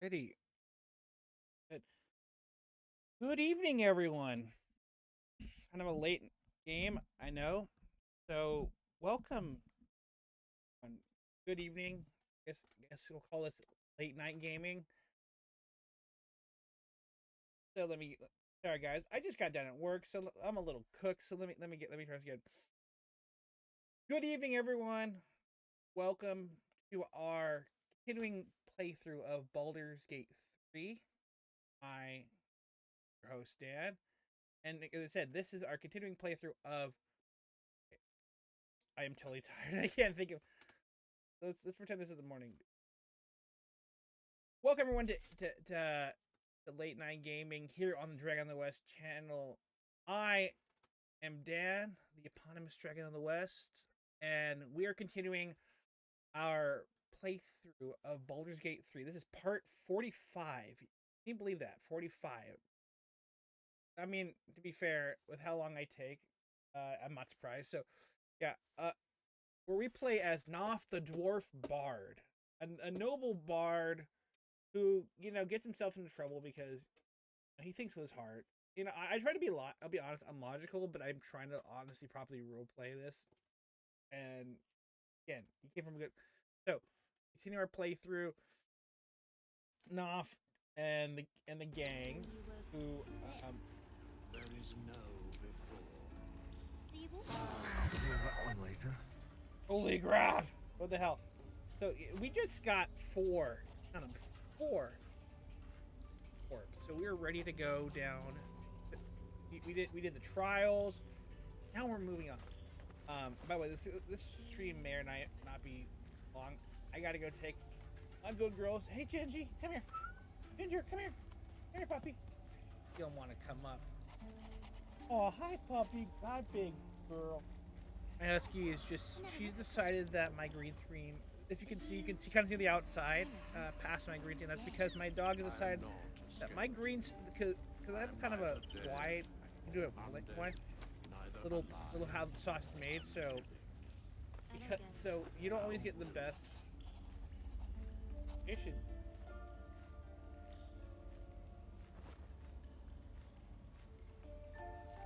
Pretty good. Good evening, everyone. Kind of a late game, I know. So, welcome. Good evening. Guess we'll call this late night gaming. So let me. Sorry, guys. I just got done at work, so I'm a little cooked. So let me try this again. Good evening, everyone. Welcome to our continuing playthrough of Baldur's Gate 3. I, your host Dan. And as I said, this is our continuing playthrough of. I am totally tired. I can't think of. Let's pretend this is the morning. Welcome everyone to late night gaming here on the Dragon of the West channel. I am Dan, the eponymous Dragon of the West, and we are continuing our playthrough of Baldur's Gate 3. This is part 45. Can you believe that? 45. I mean, to be fair, with how long I take, I'm not surprised. So, yeah, where we play as Noth the Dwarf Bard, a noble bard who, gets himself into trouble because he thinks with his heart. I try to be I'll be honest, I'm logical, but I'm trying to honestly properly roleplay this. And again, he came from a good. So, continue our playthrough. Noth and the gang who There is no before. So you've all I'll deal with that one later. holy crap! What the hell? So we just got four. So we were ready to go down. We did the trials. Now we're moving on. By the way, this stream may or not be long. I gotta go take my good girls. Hey Gingy, come here. Ginger, come here. Come here, puppy. You don't want to come up. Oh, hi, puppy. Hi, big girl. My husky is she's decided that my green screen, if you can see kind of see the outside past my green screen. That's because my dog has decided that my greens, because I have kind of a wide, you do a wide, little how the sauce is made, so you don't always get the best. It should.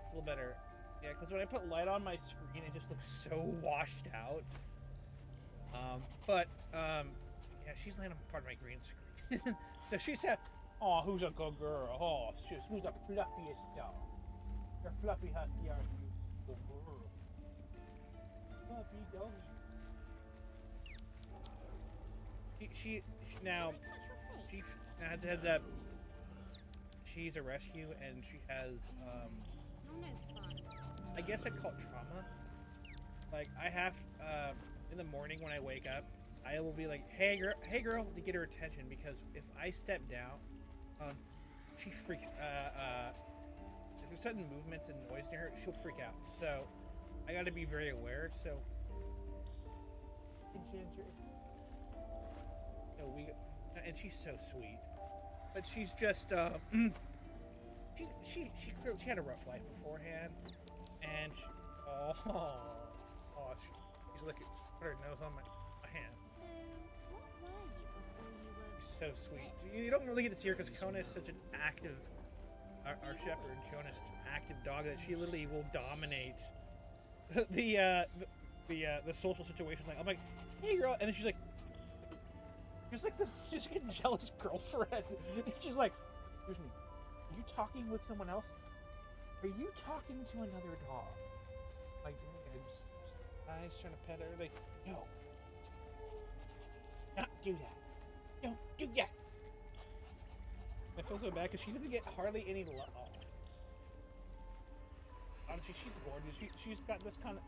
It's a little better. Yeah, because when I put light on my screen, it just looks so washed out. Yeah, she's laying on part of my green screen. So she said, "Oh, who's a good girl? Oh, it's just who's the fluffiest dog? Your fluffy husky, aren't you? Good girl. Fluffy doggy." She now heads up. She's a rescue, and she has You're no fun. I guess I'd call it trauma. Like, I have, in the morning when I wake up, I will be like, hey girl, to get her attention, because if I step down, she if there's sudden movements and noise near her, she'll freak out. So, I gotta be very aware, so. And she's so sweet. But she's just, she had a rough life beforehand, and she's looking. She put her nose on my hand. So, what were you before you were... She's so sweet. You don't really get to see her because Kona is such an active, our shepherd. Kona is such an active dog that she literally will dominate the social situation. Like, I'm like, hey girl, and then she's like a jealous girlfriend. And she's like, excuse me. Are you talking with someone else? Are you talking to another dog? Like, I'm just nice, trying to pet her. Like, no. Not do that. Don't do that. I feel so bad because she doesn't get hardly any love. Oh. Honestly, she's gorgeous. She's got this kind of.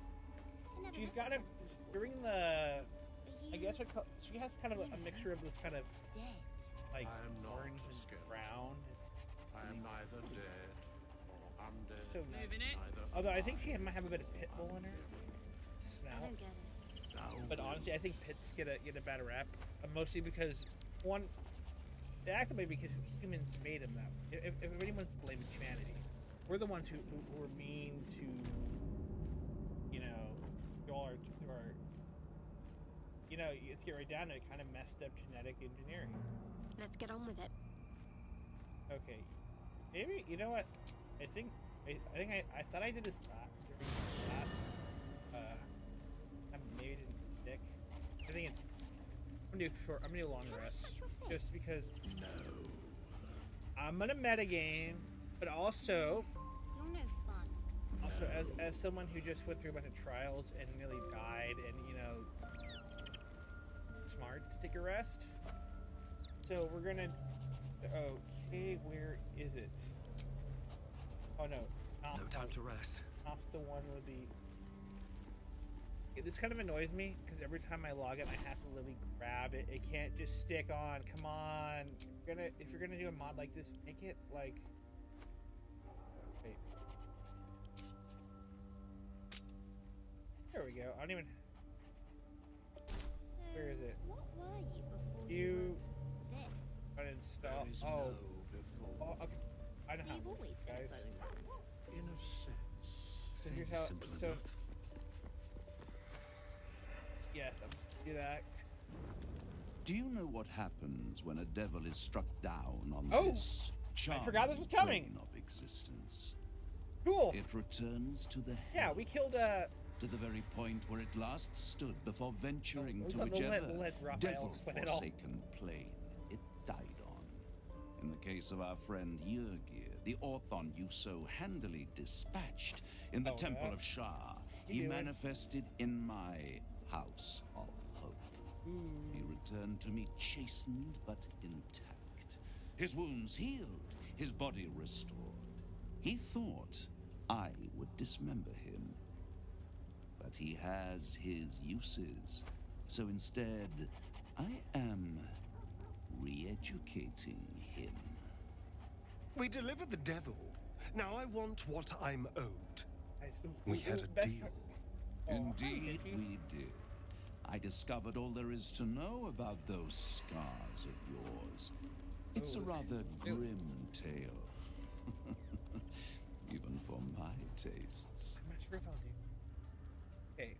She's got it during the. I guess she has kind of a mixture of this kind of like orange and brown. I am neither dead or undead. So Moving it. Although I think she might have a bit of pit bull in her I snout. don't get it. But honestly, I think pits get a bad rap, mostly because one, they act that way because humans made them that way. If anyone's to blame humanity, we're the ones who are mean to, through our you know, let's get right down to it. Kind of messed up genetic engineering. Let's get on with it. Okay, maybe you know what? I think I thought I did this during the last. Maybe it didn't stick. I think it's. I'm gonna do short. I'm gonna do a long Can I rest, touch your face? just because No. I'm gonna metagame, but also You're no fun. Also, as someone who just went through a bunch of trials and nearly died, and you know, smart to take a rest. So we're gonna. Okay, where is it? Oh no, No time to rest. Off's the one with the. This kind of annoys me because every time I log in, I have to literally grab it. It can't just stick on. Come on, if you're gonna do a mod like this, make it like. Wait. There we go. I don't even. Where is it? What were you before You. were this? Uninstall. There is Oh. no before. Oh, okay. I know So how you've it always works, been a guys. bone man. In a sense. So here's Seems how. simple So enough. yes, I'm gonna do that. Do you know what happens when a devil is struck down on Oh, this charming forgot this was coming. plane of existence? Cool. It returns to the Yeah, we killed. to the very point where it last stood before venturing Oh, to we'll whichever let Raphael explain it all. devil-forsaken plane it died on. In the case of our friend Yrgir, the Orthon you so handily dispatched in the Oh, Temple yeah? of Shah, You he do it. manifested in my House of Hope. He returned to me chastened but intact. His wounds healed, his body restored. He thought I would dismember him. But he has his uses. So instead, I am re-educating him. We delivered the devil. Now I want what I'm owed. Guys, We had a best deal. part- Oh, Indeed, did you? we did. I discovered all there is to know about those scars of yours. It's a Oh, rather ew. grim tale. Even for my tastes. I'm not sure if I'll do. Okay.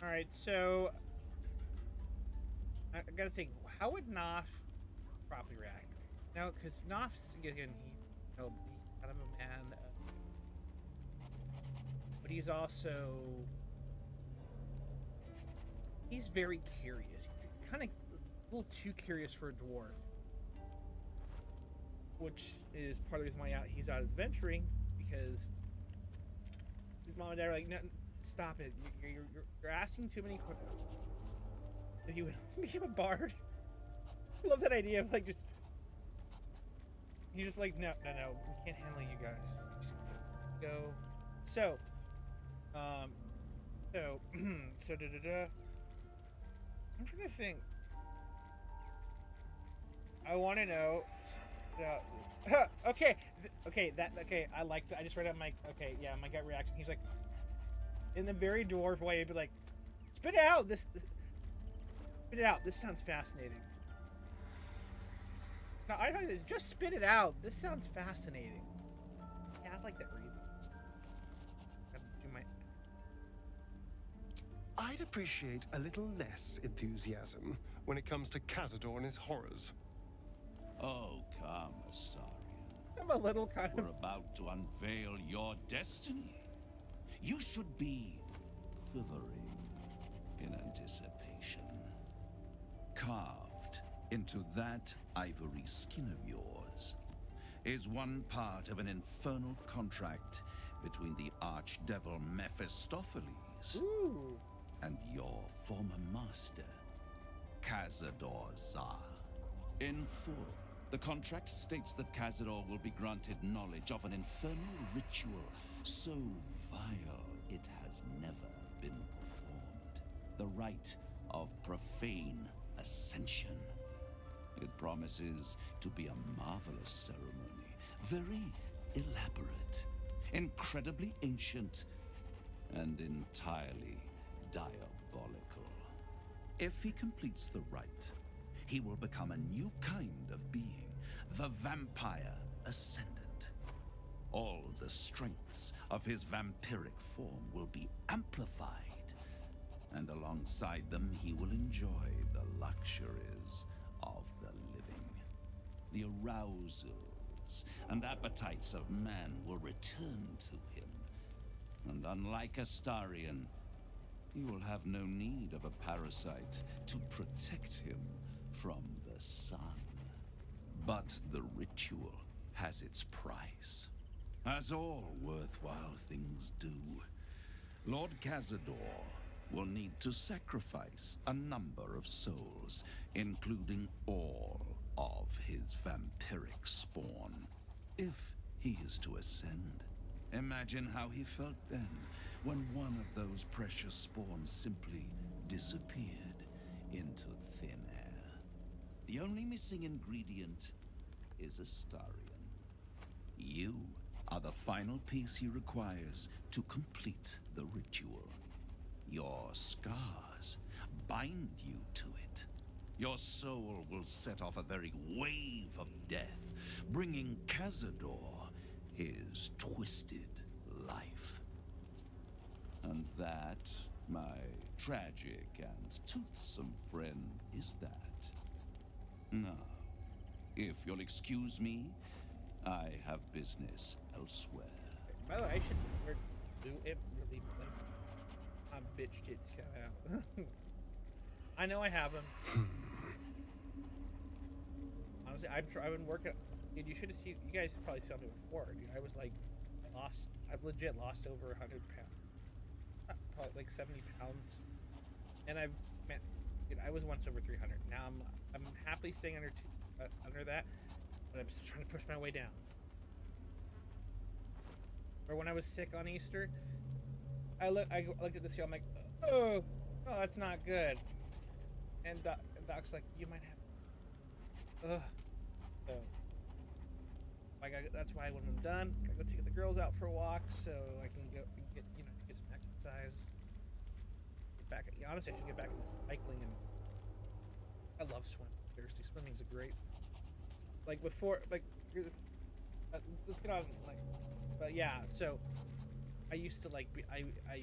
All right, so I gotta think. How would Knopf properly react? No, because Knopf's again, he's kind of a man, but he's also very curious. He's kind of a little too curious for a dwarf, which is part of the reason why he's out adventuring, because his mom and dad are like, no, stop it. You're asking too many questions. If he would become a bard. I love that idea of like just. He's just like, no, we can't handle you guys. Just go. So, I'm trying to think. I want to know. Okay, I like that. I just read out my my gut reaction. He's like, in the very dwarf way, he'd be like, spit it out. Spit it out. This sounds fascinating. No, I don't. Just spit it out. This sounds fascinating. Yeah, I like that read. I'd appreciate a little less enthusiasm when it comes to Cazador and his horrors. Oh, come, Astarion. I'm a little kind We're of. about to unveil your destiny. You should be quivering in anticipation. Carved into that ivory skin of yours is one part of an infernal contract between the archdevil Mephistopheles Ooh. and your former master, Cazador Zar. In full, the contract states that Cazador will be granted knowledge of an infernal ritual so vile it has never been performed. The rite of profane ascension. It promises to be a marvelous ceremony, very elaborate, incredibly ancient, and entirely diabolical. If he completes the rite, he will become a new kind of being, the Vampire Ascendant. All the strengths of his vampiric form will be amplified, and alongside them he will enjoy the luxuries of the living. The arousals and appetites of man will return to him, and unlike Astarion, he will have no need of a parasite to protect him from the sun. But the ritual has its price, as all worthwhile things do. Lord Cazador will need to sacrifice a number of souls, including all of his vampiric spawn, if he is to ascend. Imagine how he felt then, when one of those precious spawns simply disappeared into thin air. The only missing ingredient is Astarion. You are the final piece he requires to complete the ritual. Your scars bind you to it. Your soul will set off a very wave of death, bringing Cazador his twisted life. And that, my tragic and toothsome friend, is that. Now, if you'll excuse me, I have business elsewhere. By the way, I should do it really like bitch tits come out. I know I have them. Honestly, I've been working. Dude, you should have seen. You guys probably saw me before. Dude, I was like lost. I've legit lost over 100 pounds, probably like 70 pounds, and dude, I was once over 300. Now I'm happily staying under that, but I'm still trying to push my way down. Or when I was sick on Easter, I looked at this scale. I'm like, oh, that's not good. And Doc's like, you might have. So, that's why when I'm done, I go take the girls out for a walk so I can go get some exercise. Get back. Honestly, I should get back into cycling, and I love swimming. Seriously, swimming's a great. Like before, like let's get on but yeah. So I used to I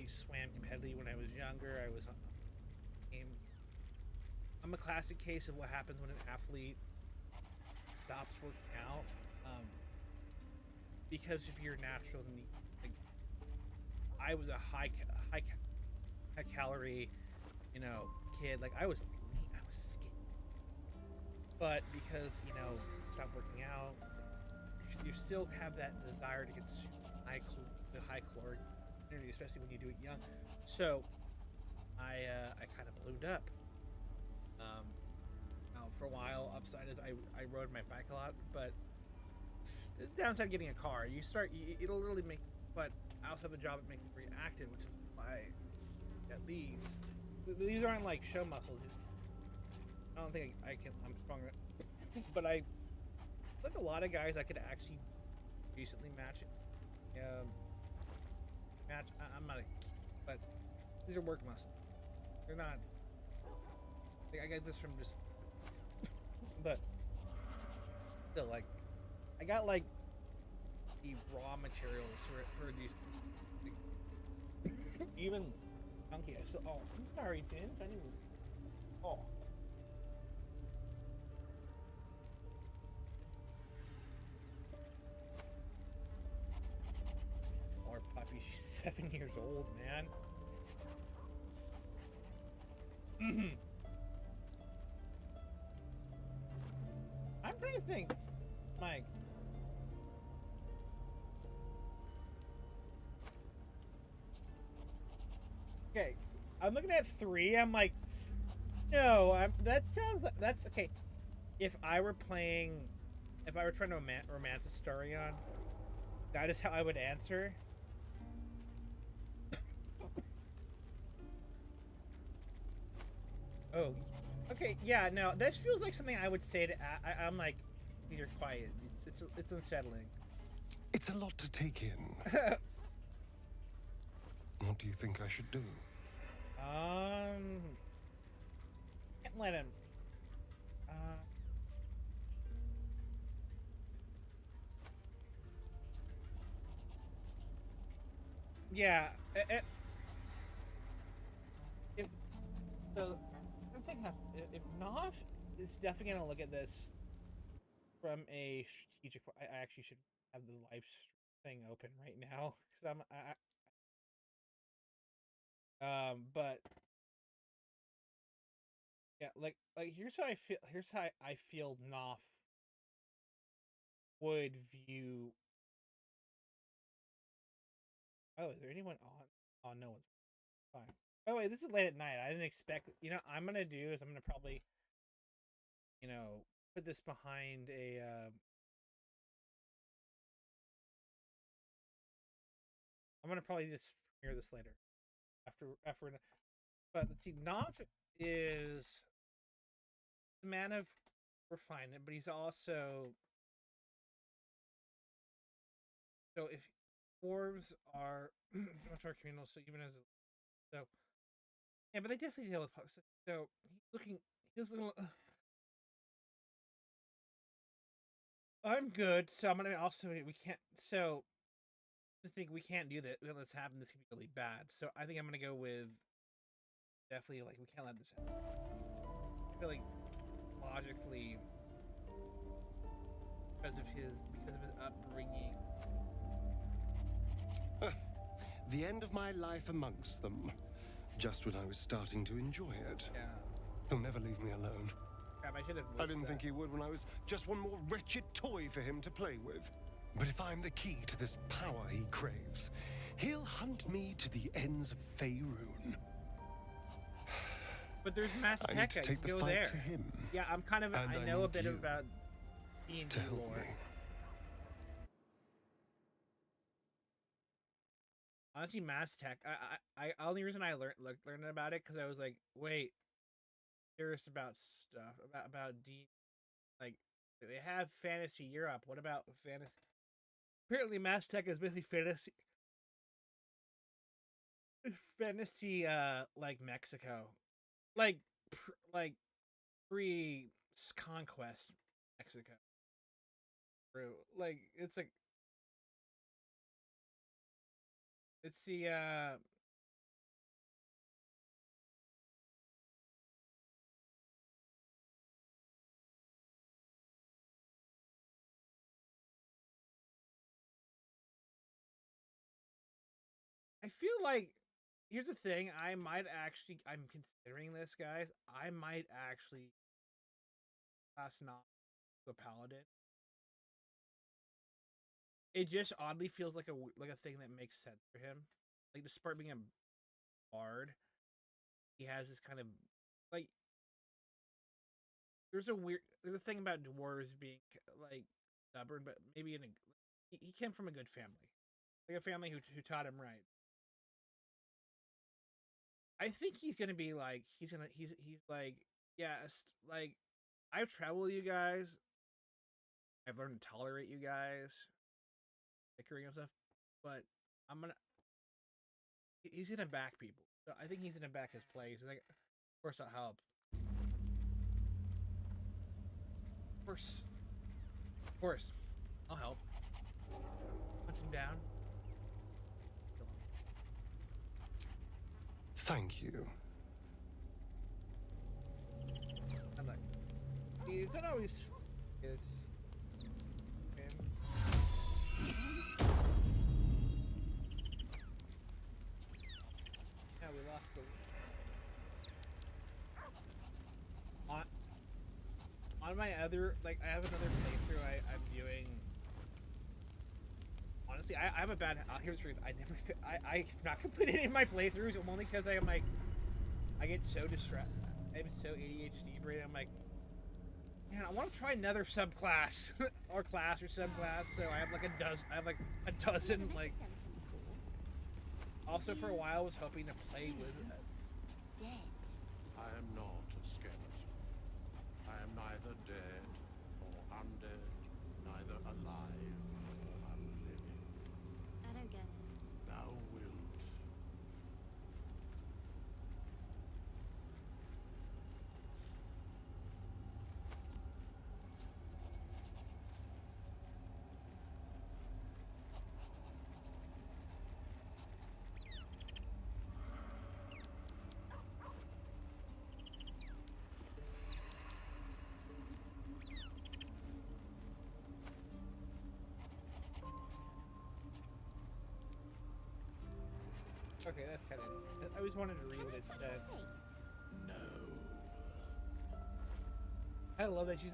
swam competitively when I was younger. I was on game. I'm a classic case of what happens when an athlete stops working out, because if you're natural, then I was a high calorie, kid. Like I was skinny, but because stop working out, you still have that desire to consume the high caloric energy, especially when you do it young. So I kind of ballooned up. For a while, upside is I rode my bike a lot, but this is the downside of getting a car. It'll really make, but I also have a job at making me very active, which is why I got these. These aren't like show muscles. I don't think I'm stronger, but like a lot of guys I could actually recently match it. I'm not but these are work muscles. They're not. I got this from just. But still, I got the raw materials for these. Even chunky. Oh, I'm sorry, Jen. I didn't. Oh. Poor puppy. She's 7 years old, man. I'm trying to think, Mike. Okay, I'm looking at 3. I'm like, no. That's okay. If I were trying to romance Astarion, that is how I would answer. Oh. Okay, yeah, no, this feels like something I would say to. I'm like, you're quiet. It's unsettling. It's a lot to take in. What do you think I should do? Can't let him. Yeah. So I'm thinking if Nov is definitely gonna look at this from a strategic. I actually should have the live thing open right now because but yeah, like here's how I feel. Here's how I feel Knopf would view. Oh, is there anyone on? Oh, no one's fine. By the way, this is late at night. I didn't expect. You know, I'm gonna do is I'm gonna probably, you know, put this behind a. I'm gonna probably just premiere this later, after. But let's see, Knopf is the man of refinement, but he's also so if dwarves are much more communal, so even as so yeah, but they definitely deal with politics. So he's looking. I'm good, so I'm gonna also we can't. So I think we can't do that. Let's happen. This could be really bad. So I think I'm gonna go with definitely like we can't let this happen. I feel like logically because of his upbringing. The end of my life amongst them. Just when I was starting to enjoy it. Yeah. He'll never leave me alone. Crap, I should have. I didn't think he would when I was just one more wretched toy for him to play with. But if I'm the key to this power he craves, he'll hunt me to the ends of Faerun. But there's Mass I need to Tekka. take the Go fight there. to him. Yeah, I'm kind of. And I I know a need bit you about D&D to help lore. me. Honestly, Mass Tech. I only reason I learned about it because I was like, wait, curious about stuff about D. Like, they have Fantasy Europe. What about fantasy? Apparently, Mass Tech is basically fantasy. Like Mexico, like pre conquest Mexico. True. Like it's like it's the I feel like here's the thing. I'm considering this, guys. I might actually pass not to a paladin. It just oddly feels like a thing that makes sense for him. Like despite being a bard, he has this kind of like there's a thing about dwarves being like stubborn, but maybe he came from a good family, like a family who taught him right. I think he's gonna be like he's like yes, like I've traveled with you guys. I've learned to tolerate you guys, bickering and stuff, but I'm gonna he's gonna back people. So I think he's gonna back his plays. Like, of course I'll help. Of course, I'll help. Puts him down. Thank you. I'm like, it's not always. It's. Yeah, we lost the. On my other, like, I have another playthrough I'm doing. Honestly, I have a bad. Here's the truth. I'm not completing any of my playthroughs only because I'm like, I get so distracted. I'm so ADHD brain. I'm like, man, I want to try another subclass or class or subclass. So I have like a dozen. I have like a dozen. Like, also for a while, I was hoping to play with. Dead. I am not a skeleton. I am neither dead or undead, neither alive nor unliving. I don't get it. Thou wilt. Okay, that's kind of. I always wanted to read Can what I it touch said. your face? No. I love that she's.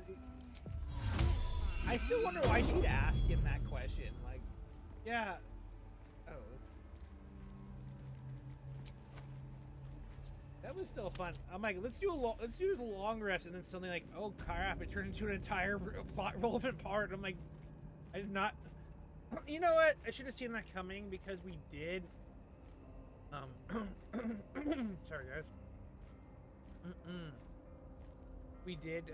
I still wonder why she'd ask him that question. Like, yeah. Oh. That was still fun. I'm like, let's do a long rest, and then something like, oh crap, it turned into an entire plot relevant part. I'm like, I did not. You know what? I should have seen that coming because we did. Sorry guys. We did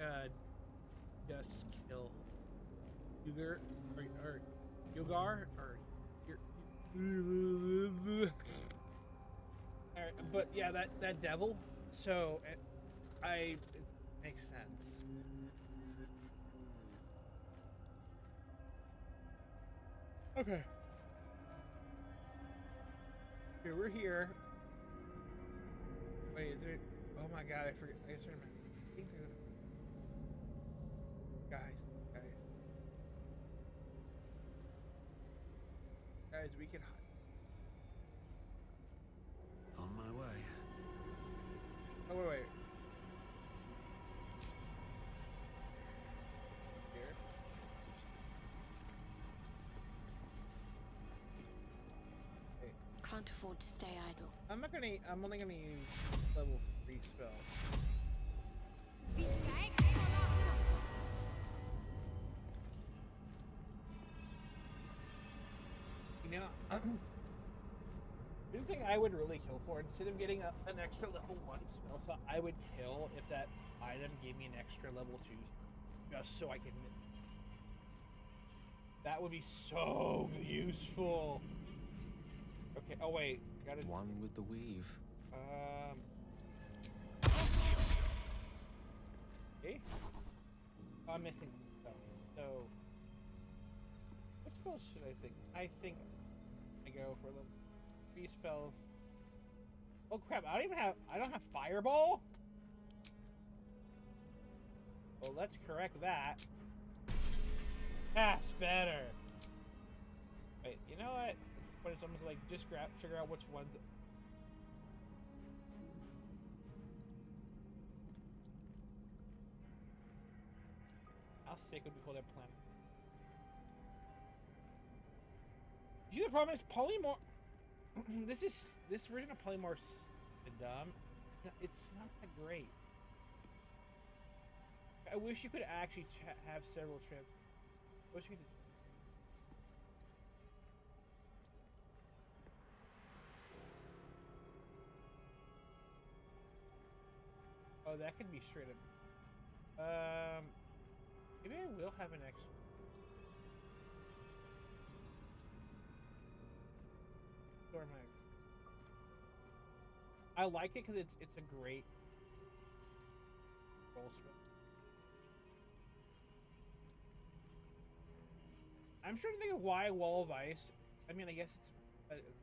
just kill Yugar or Yugar or Alright, but yeah, that devil. So it makes sense. Okay. Okay, we're here. Wait, is there? Oh my god, I forget. I guess I think there's a. Guys, we can hide. On my way. Oh wait. Here. Wait. Can't afford to stay idle. I'm only gonna use level 3 spell. You know, the thing I would really kill for, instead of getting an extra level 1 spell slot, I would kill if that item gave me an extra level 2, just so I could. That would be so useful. Okay. Oh wait, gotta. One with the weave. Okay. Oh, I'm missing spell. So, what spells should I think? I think I go for level 3 spells. Oh crap! I don't have fireball. Well, let's correct that. That's better. Wait, you know what? But it's almost like just figure out which ones. How sick would be for that planet? You see, the problem is polymorph. This version of polymorph's dumb. It's not that great. I wish you could actually have several trans. I wish you could. Oh, that could be straight up. Maybe I will have an extra. Or I like it because it's a great roll spell. I'm trying to think of why Wall of Ice. I mean, I guess it's.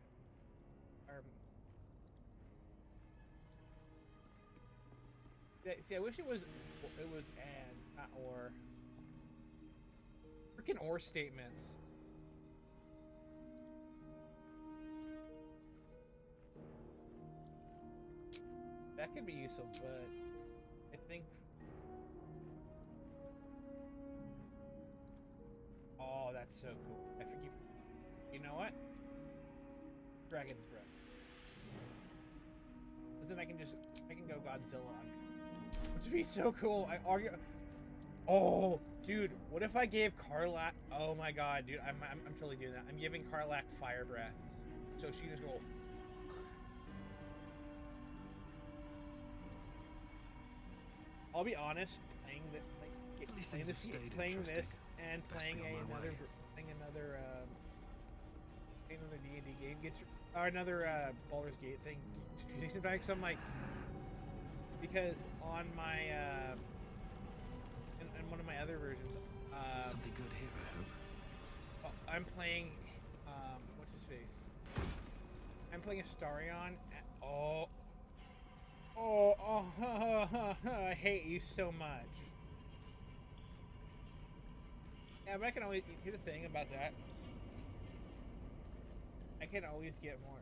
See, I wish it was and not or. Freaking or statements. That could be useful, but I think. Oh, that's so cool. I forget. You know what? Dragon's Breath. Because then I can go Godzilla on people. Which would be so cool. I argue. Oh, dude, what if I gave Karlach? Oh my god, dude, I'm totally doing that. I'm giving Karlach fire breaths, so she just go. I'll be honest, playing this and playing another D&D game or another Baldur's Gate thing. Back, so I'm like, because on my in one of my other versions, Something good here, I hope. I'm playing what's his face? I'm playing Astarion. I hate you so much. Yeah, but I can always. Here's the thing about that. I can always get more.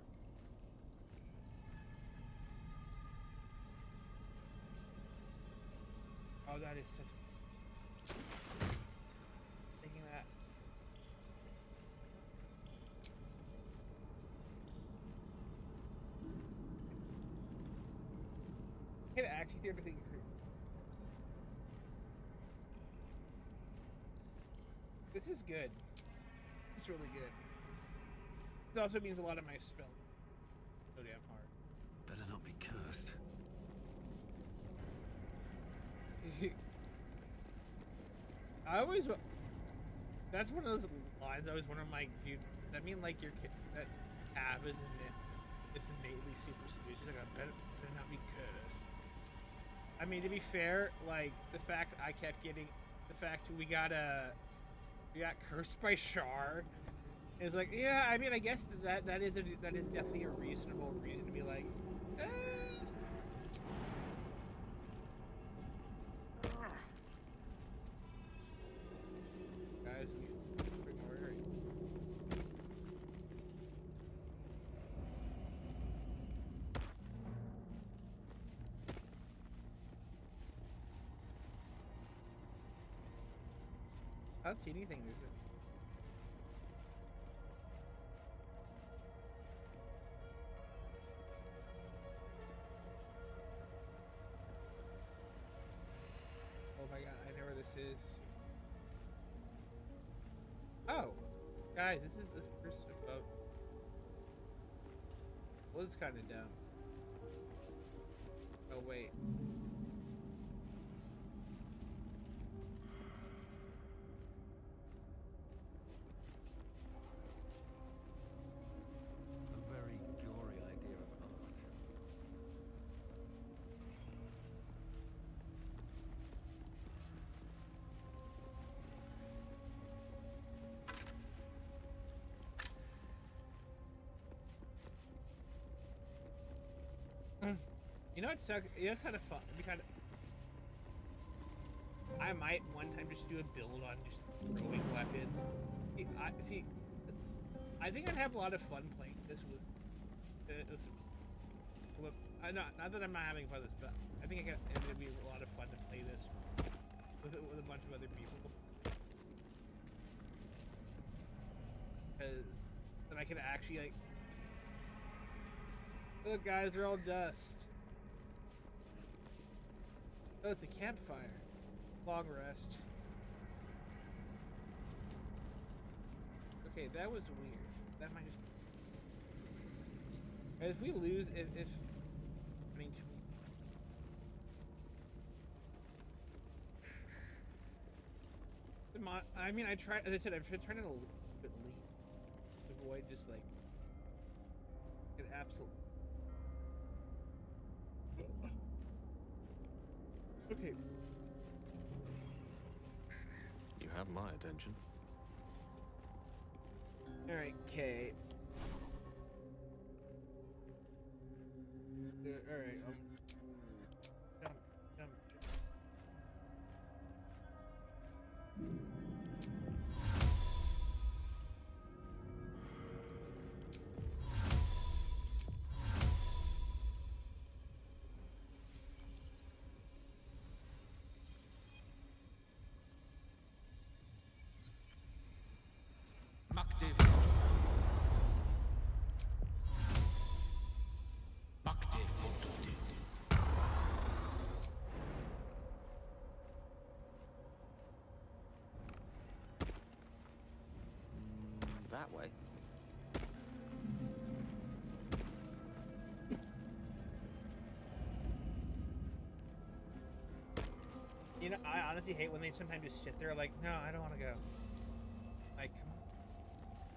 Oh, that is such. Taking that. I can actually theoretically. This is good. It's really good. This also means a lot of my spells so damn hard. Better not be cursed. I always. That's one of those lines I always wonder, like, dude, does that mean like your that Ab is innately superstitious? Like, I better not be cursed. I mean, to be fair, like the fact I kept getting the fact we got cursed by Shar. It's like, yeah, I mean, I guess that is definitely a reasonable reason to be like, guys, bring order. I don't see anything. There's a oh my god, I know where this is. Oh, guys, this person boat. Was kind of dumb. Oh wait. A very gory idea of art. You know what sucks? You know what's kind of fun? It'd be kind of. I might one time just do a build on just throwing weapon. See, I think I'd have a lot of fun playing this with. Not that I'm not having fun with this, but I think it'd be a lot of fun to play this with a bunch of other people. Because then I can actually like. Look, guys, they're all dust. Oh, it's a campfire. Long rest. Okay, that was weird. That might just. If we lose, if I mean, I mean, I try. As I said, I'm trying to a little bit lean to avoid just like an absolute. Okay. You have my attention. All right, Kay. All right. Jump. That way. You know, I honestly hate when they sometimes just sit there like, no, I don't want to go. Like, come on.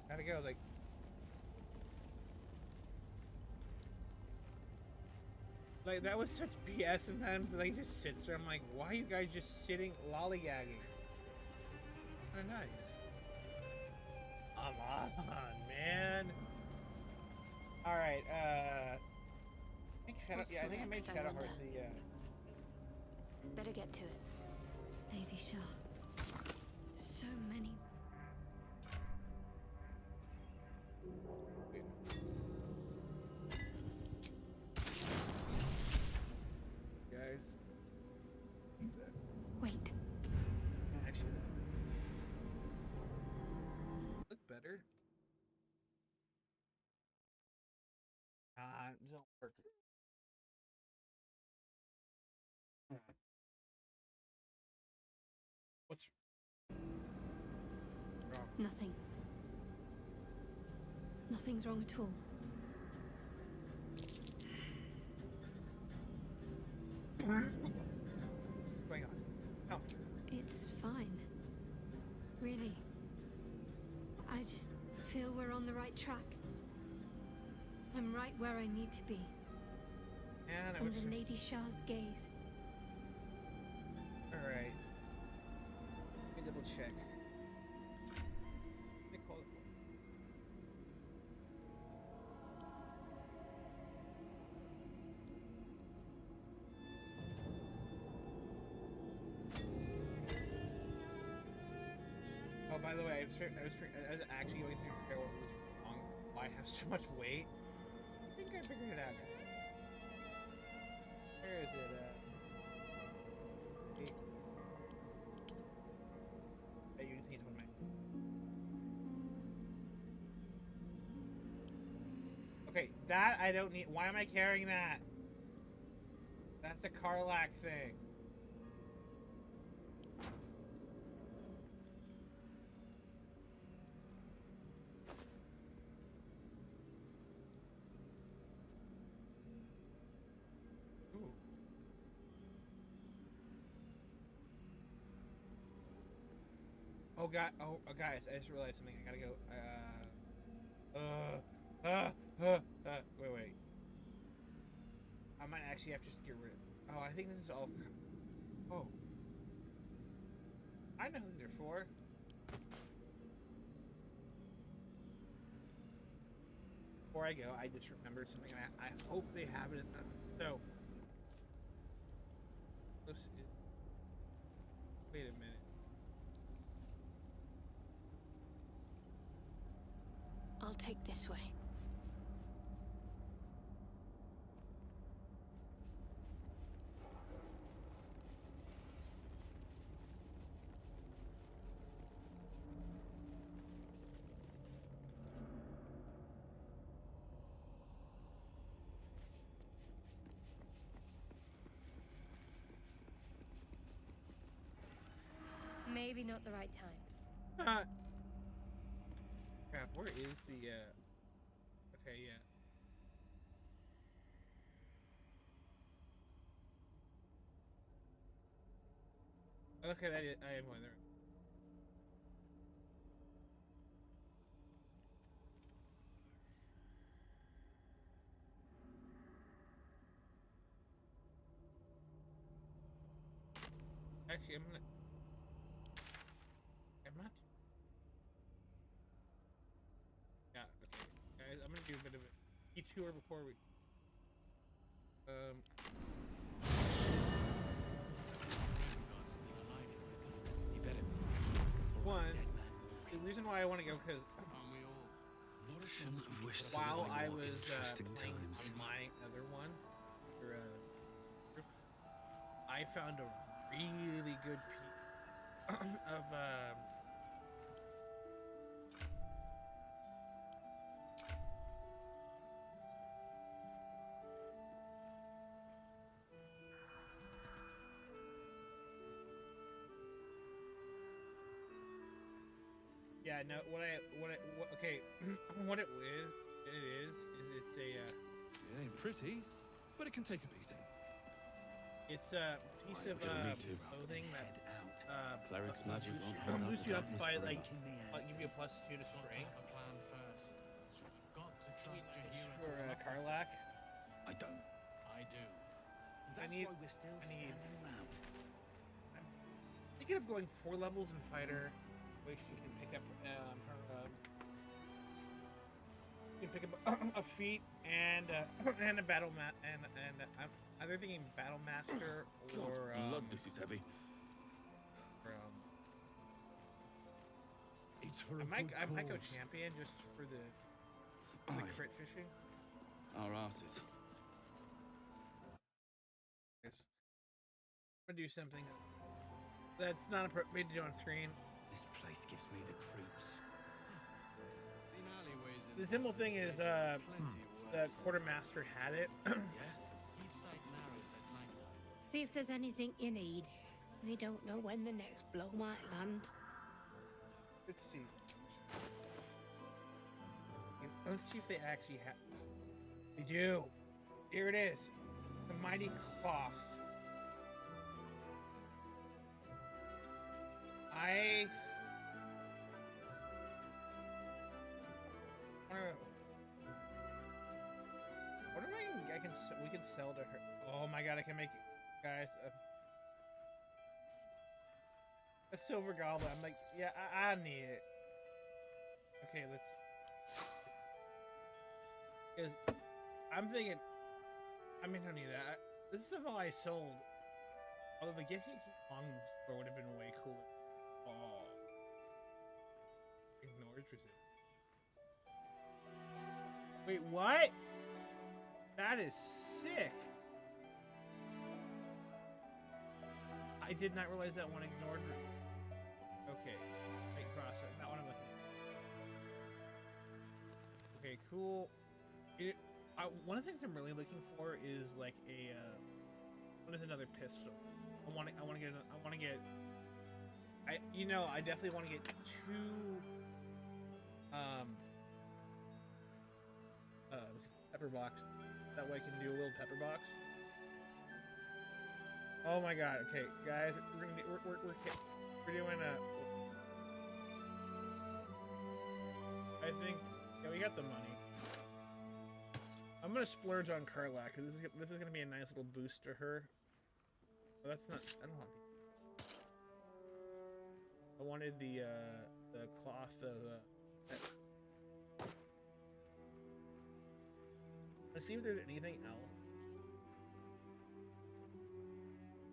Gotta go. Like that was such BS sometimes. Like, just sits there. I'm like, why are you guys just sitting lollygagging? Kind of nice. Come on, man. All right. I think Shadow. What's Yeah, I think I made next, I Shadowheart wonder? the. Better get to it. Lady Shaw. So many. Guys. Nothing. Nothing's wrong at all. What's going on? Oh. It's fine. Really. I just feel we're on the right track. I'm right where I need to be. And I Under Lady Shah's gaze. Alright. Let me double check. Let me call it. Oh, by the way, I was actually going through to figure out what was wrong. Why I have so much weight. I think I figured it out now. Where is it? You need one of Okay, that I don't need. Why am I carrying that? That's a Karlak thing. Ooh. Oh god! Oh, guys! I just realized something. I gotta go. Wait. I might actually have to just get rid of. Oh, I think this is all. Oh. I know who they're for. Before I go, I just remembered something. I hope they have it. So. Wait a minute. I'll take this way. Maybe not the right time. Crap, where is the, okay, yeah. Okay, that is, I am going there. Actually, I'm not. Yeah, okay. Guys, I'm gonna do a bit of a detour before we. You better be. One, the reason why I want to go because Shouldn't have wished while for I more was interesting playing times. on my other one, or, I found a really good piece of yeah, no, okay, what it is it's a, It ain't pretty, but it can take a beating. it's a piece of clothing that Cleric's magic boosts won't hold up boosts the you up darkness by forever. like, give you a +2 to strength. For Karlak. I don't. I do. I'm thinking of going 4 levels in fighter, where she can pick up you can pick up a feat and and a battle and I'm either thinking battle master or Blood, this is heavy. It's for I a might go cause. champion just for the Aye. crit fishing. Our asses. Yes. I'm gonna do something that's not appropriate to do on screen. This place gives me the creeps. Seen alleyways in The simple thing is plenty the worse. quartermaster had it. Yeah? Keep sight narrows at nighttime. See if there's anything you need. We don't know when the next blow might land. Let's see. Let's see if they actually have. They do. Here it is. The mighty cloth. What am I can we can sell to her? Oh my god, I can make guys a silver goblet. I'm like, yeah, I need it. Okay, let's. Because I'm thinking, I mean, I don't need that. This stuff all I sold. Although the Get Long store would have been way cooler. Oh. Ignore resist. Wait, what? That is sick. I did not realize that one ignored. Okay. Make process. Not one of them. Okay, cool. One of the things I'm really looking for is like a what is another pistol? I want to get I definitely want to get 2 pepper box. That way I can do a little pepper box. Oh my god. Okay, guys, we're doing a. I think yeah, we got the money. I'm gonna splurge on Carla because this is gonna be a nice little boost to her. But that's not. I don't want. I wanted the cloth of. Let's see if there's anything else.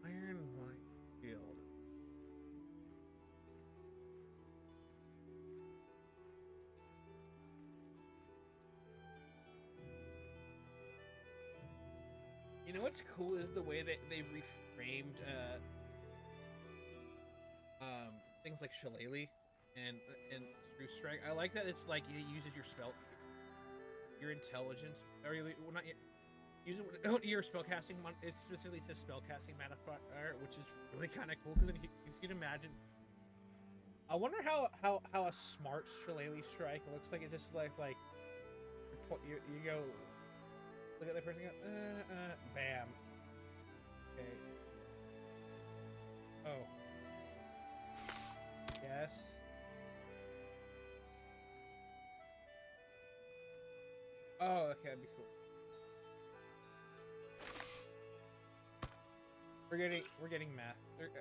Iron white shield. You know what's cool is the way that they reframed things like Shillelagh and Screw Strike. I like that it's like it uses your intelligence, or well, not using your spellcasting. It specifically says spellcasting modifier, which is really kind of cool because you can imagine. I wonder how a smart Shillelagh strike looks like. It just like you go look at that person, go bam. Okay. Oh. Yes. Oh, okay, that'd be cool. We're getting meth.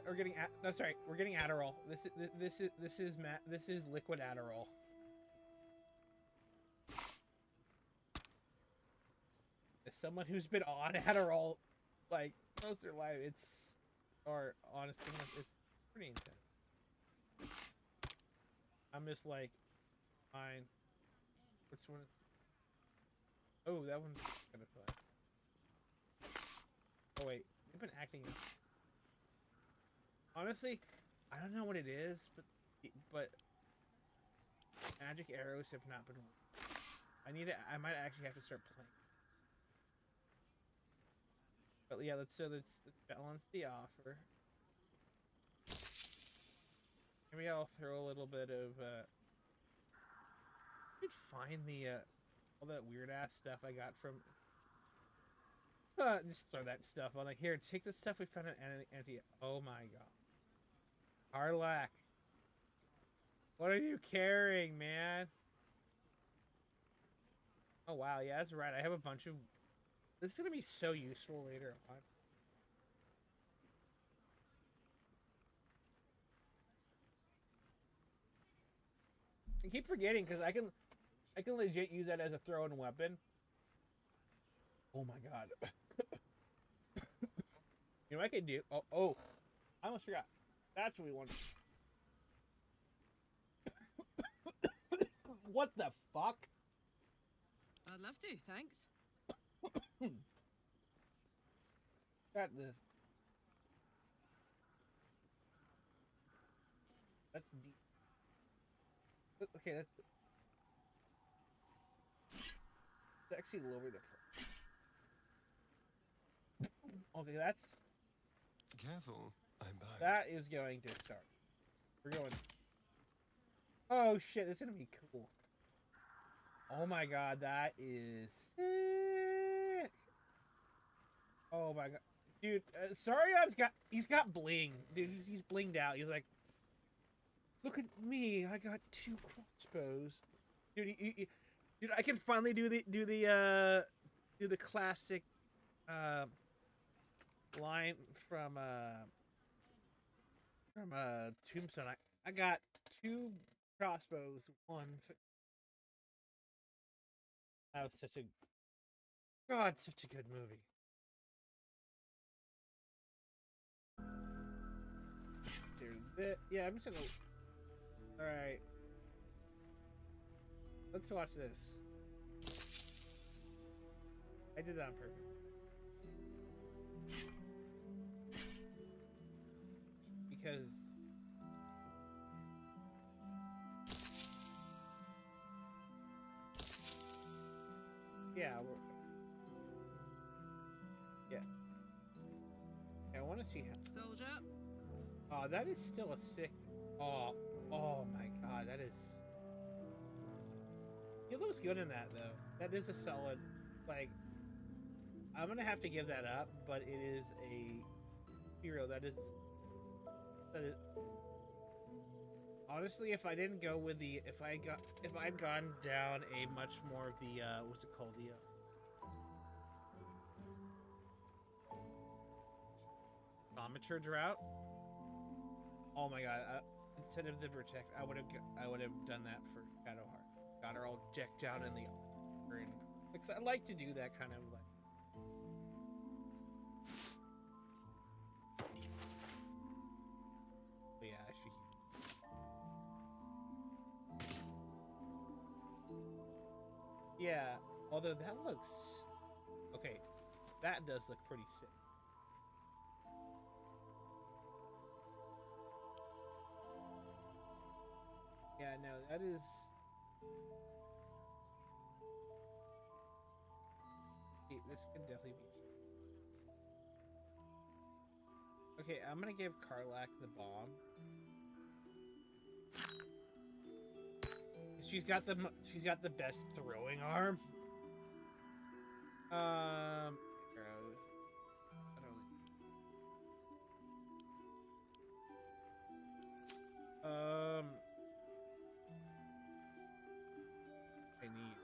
We're getting no, sorry, we're getting Adderall. This is liquid Adderall. As someone who's been on Adderall like most of their life, it's pretty intense. I'm just like, fine. Which one? Oh, that one's kind of fun. Oh wait, we've been acting. Honestly, I don't know what it is, but magic arrows have not been. I might actually have to start playing. But yeah, let's balance the offer. Maybe I'll throw a little bit of. I could find the all that weird ass stuff I got from. Just throw that stuff on. Like, here, take the stuff we found at empty. Oh my god. Harlack. What are you carrying, man? Oh wow, yeah, that's right. I have a bunch of. This is gonna be so useful later on. I keep forgetting because I can legit use that as a throw-in weapon. Oh my god. You know what I could do? Oh, I almost forgot. That's what we want. What the fuck? I'd love to, thanks. Got this. That's deep. Okay, let's actually lower the price. Okay, that's. Careful, I'm back. That is going to start. We're going. Oh shit, this is gonna be cool. Oh my god, that is sick. Oh my god. Dude, he's got bling. Dude, he's blinged out. He's like, look at me, I got 2 crossbows. Dude, dude, I can finally do the classic line from Tombstone. I got 2 crossbows, 1 that was such a God, such a good movie. There's this. Yeah, I'm just gonna. All right, let's watch this. I did that on purpose because yeah, yeah. I want to see how. Soldier. Oh, that is still a sick. Oh, oh my god, that is. He looks good in that though. That is a solid. Like, I'm gonna have to give that up, but it is a hero. That is. Honestly, if I didn't go with the, if I'd gone down a much more of the, what's it called, the. Amateur route. Oh my god! Instead of the protect, I would have done that for Shadowheart. Got her all decked out in the armor, and because I like to do that kind of like. But yeah, she. Yeah, although that looks okay, that does look pretty sick. Yeah, no, that is. This could definitely be. Okay, I'm gonna give Karlak the bomb. She's got the best throwing arm. Arrows. I need.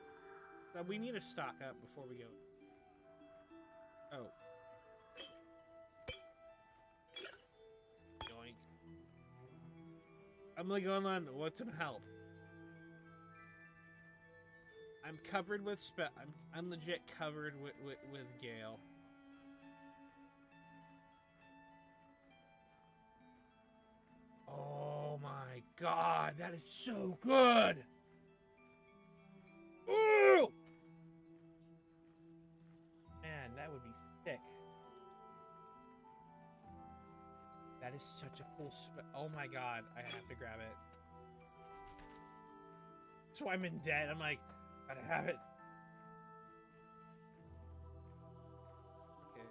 We need to stock up before we go. Oh. Yoink. I'm gonna go online. What's gonna help? I'm covered with I'm legit covered with Gale. Oh my god, that is so good! Ooh! Man, that would be sick. That is such a cool oh my god, I have to grab it. So I'm in debt. I'm like, gotta have it. Okay.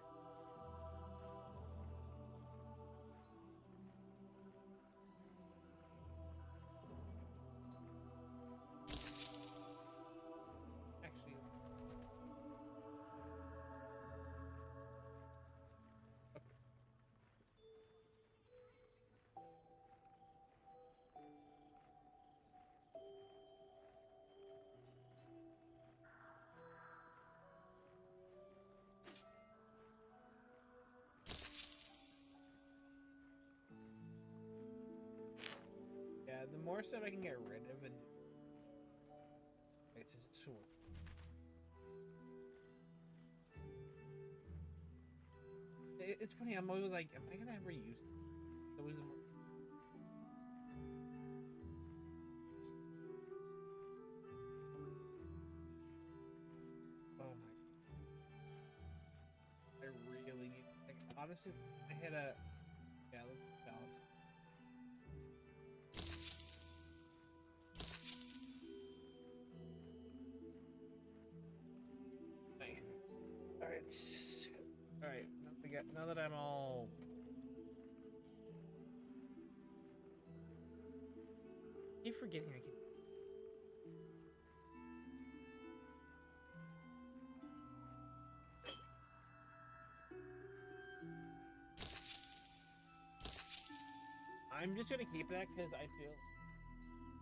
Actually. Okay. Yeah, the more stuff I can get rid of, and it's just sword. It's funny. I'm always like, am I gonna ever use this? Always the more. Oh my! I really need. Like, honestly, I had a. Yeah, let's balance. Alright. Alright, now that I'm all. keep forgetting I can. I'm just gonna keep that because I feel,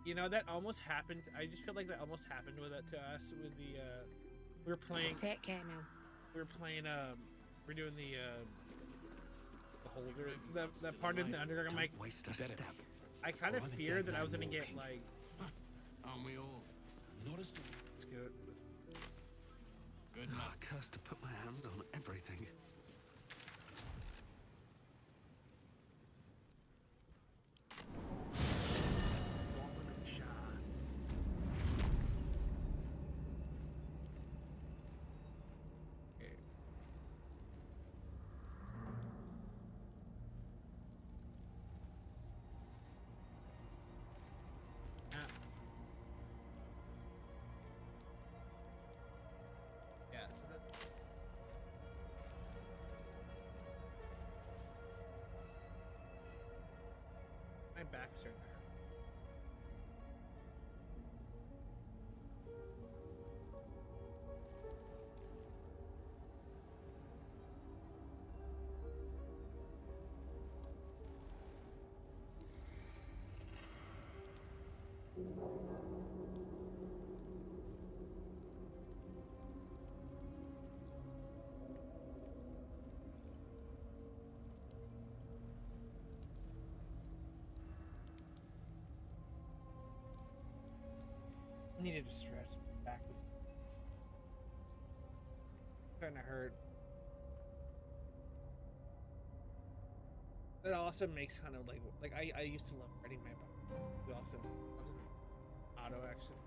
you know, that almost happened. I just feel like that almost happened with it to us with the we were playing. Take care now. We were playing. We're doing the holder. The part in the underground. I'm like, Waste a step. I kind of I'm a feared dead that I was man gonna get walking. like. Aren't we all? Not as Let's go. good Ah, cursed to put my hands on everything. Okay. Ah. Yeah, so that. My back's starting to hurt. I needed to stretch. My back was starting to hurt. It also makes kind of like I used to love riding my bike. It also was an auto accident.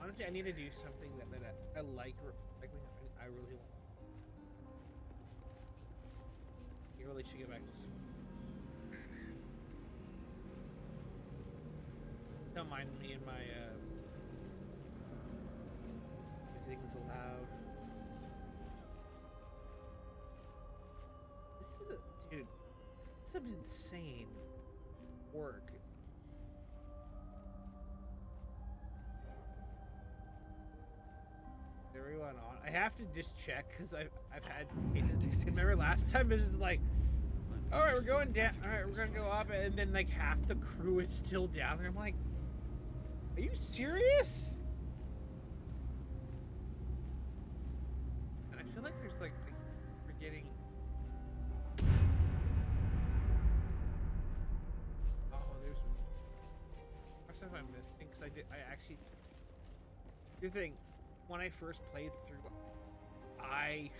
Honestly, I need to do something that I like. I really want. You really should get back to school. Don't mind me and my music's loud. This is a dude. Some insane work. Everyone on. I have to just check because I've had. Remember last time it was like, all right, we're going down. All right, we're gonna go up, and then like half the crew is still down there. I'm like, are you serious? And I feel like there's like we're getting. Oh, there's more stuff I'm missing because I actually. Here's the thing. When I first played through, I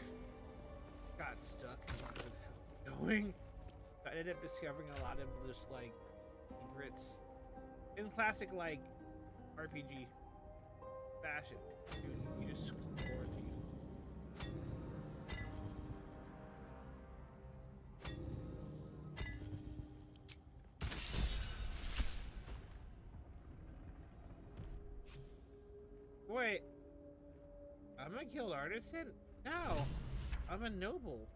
got stuck in what the hell was going. I ended up discovering a lot of just like secrets in classic like RPG fashion. You just explore these. Wait. I'm a guild artisan? No, I'm a noble.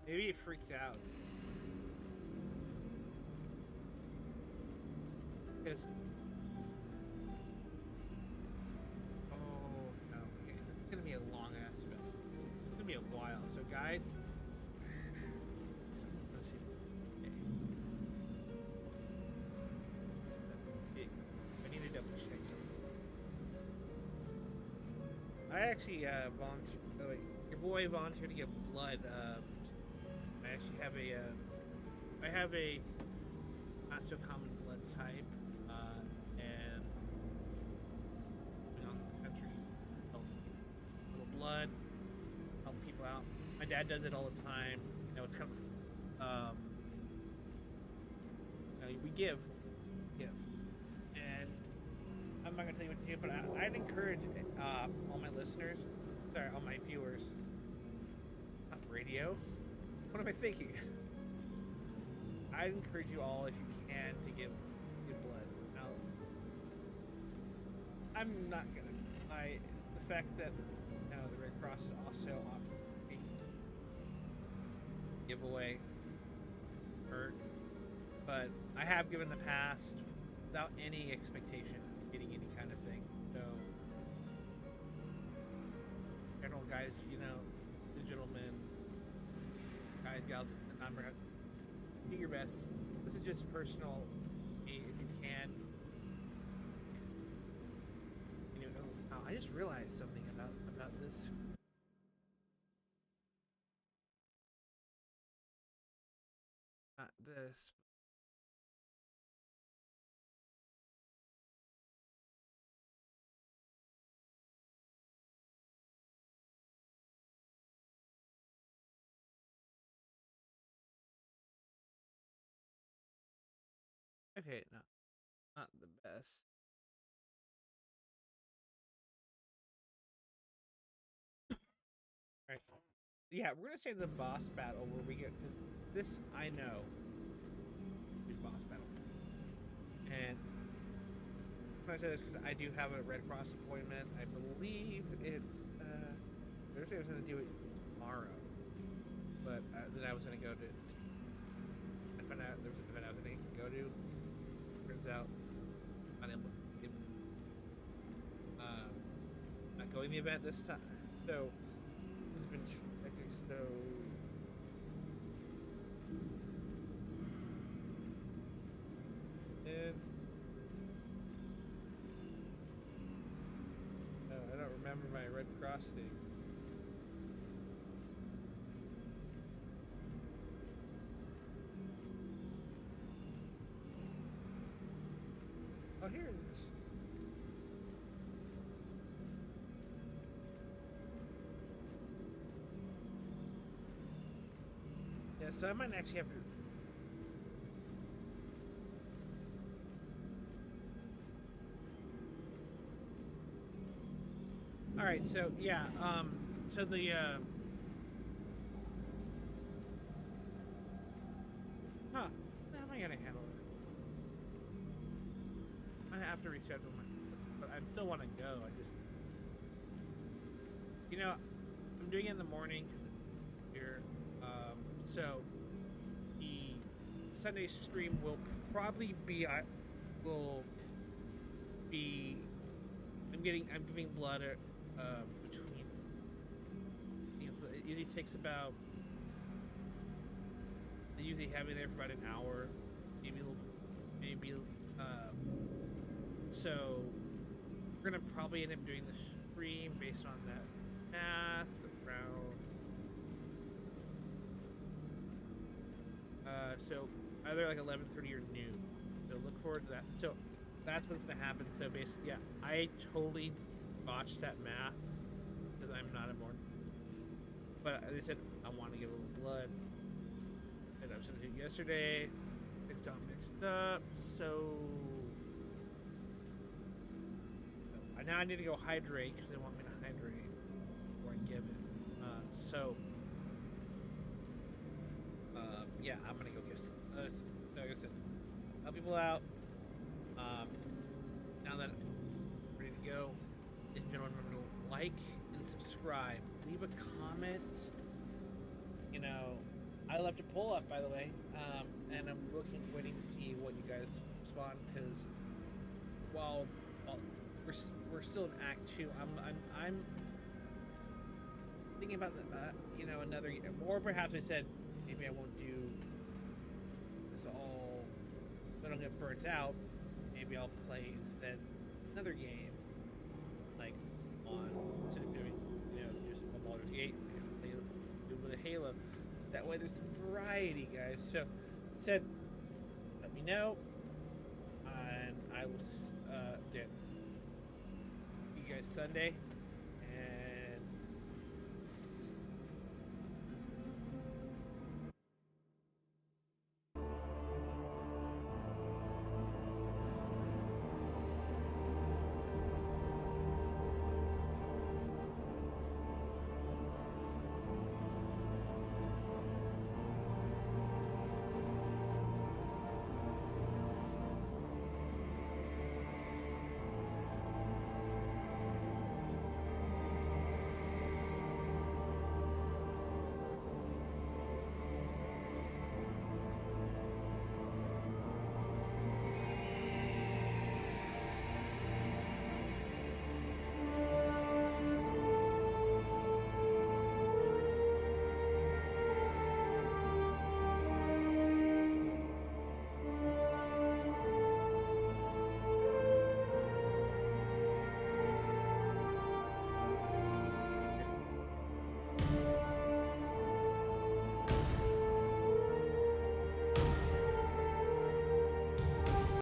Maybe it freaked out. Because... Oh, no. Okay, this is gonna be a long aspect. It's gonna be a while. So, guys... Let's see. Okay. I need to double check something. I actually volunteered. Oh wait, your boy volunteered to get blood. I actually have I have a not so common blood type, and on the country, help little blood, help people out. My dad does it all the time. You know, it's kind of we give, and I'm not gonna tell you what to do, but I'd encourage all my listeners, sorry, all my viewers, not radio. What am I thinking? I'd encourage you all, if you can, to give blood. Now, I'm not gonna. The fact that the Red Cross is also operating giveaway hurt, but I have given the past without any expectation of getting any kind of thing. So, general guys, the gentlemen, guys, gals, I'm gonna do your best. This is just personal. If you can. I just realized something about this. Not this. Okay, no, not the best. All right. Yeah, we're gonna say the boss battle where we get this. I know. Boss battle. And when I say this, because I do have a Red Cross appointment. I believe it's Thursday. I was gonna do it tomorrow, but then I was gonna go to. I found out there was an event I was gonna go to. Turns out, not going to the event this time. So this has been hectic. So. I don't remember my Red Cross thing. Oh, here it is. Yeah, so I might actually have to. All right, so yeah, so the how am I gonna handle it? I have to reschedule but I still want to go. I just, I'm doing it in the morning because it's here. So the Sunday stream will probably be I'm giving blood between. It usually takes about. They usually have me there for about an hour, maybe. So we're gonna probably end up doing the stream based on that math around. So either like 11:30 or noon. So look forward to that. So that's what's gonna happen. So basically, yeah, I totally botched that math because I'm not a morning. But as I said, I want to get a little blood. And I was gonna do it yesterday. It's all mixed up. So now I need to go hydrate because they want me to hydrate before I give it. Yeah, I'm gonna go give. Like I said, help people out. Now that I'm ready to go, ladies and gentlemen, remember to like and subscribe. Leave a comment. I left a poll up, by the way, and I'm waiting to see what you guys respond because while we're still in Act 2, I'm thinking about another, or perhaps I said maybe I won't do this all. If I don't get burnt out, maybe I'll play instead another game, like instead of doing just a Baldur Gate, play a little bit of Halo. That way there's some variety, guys. So said, let me know, and I will get you guys Sunday.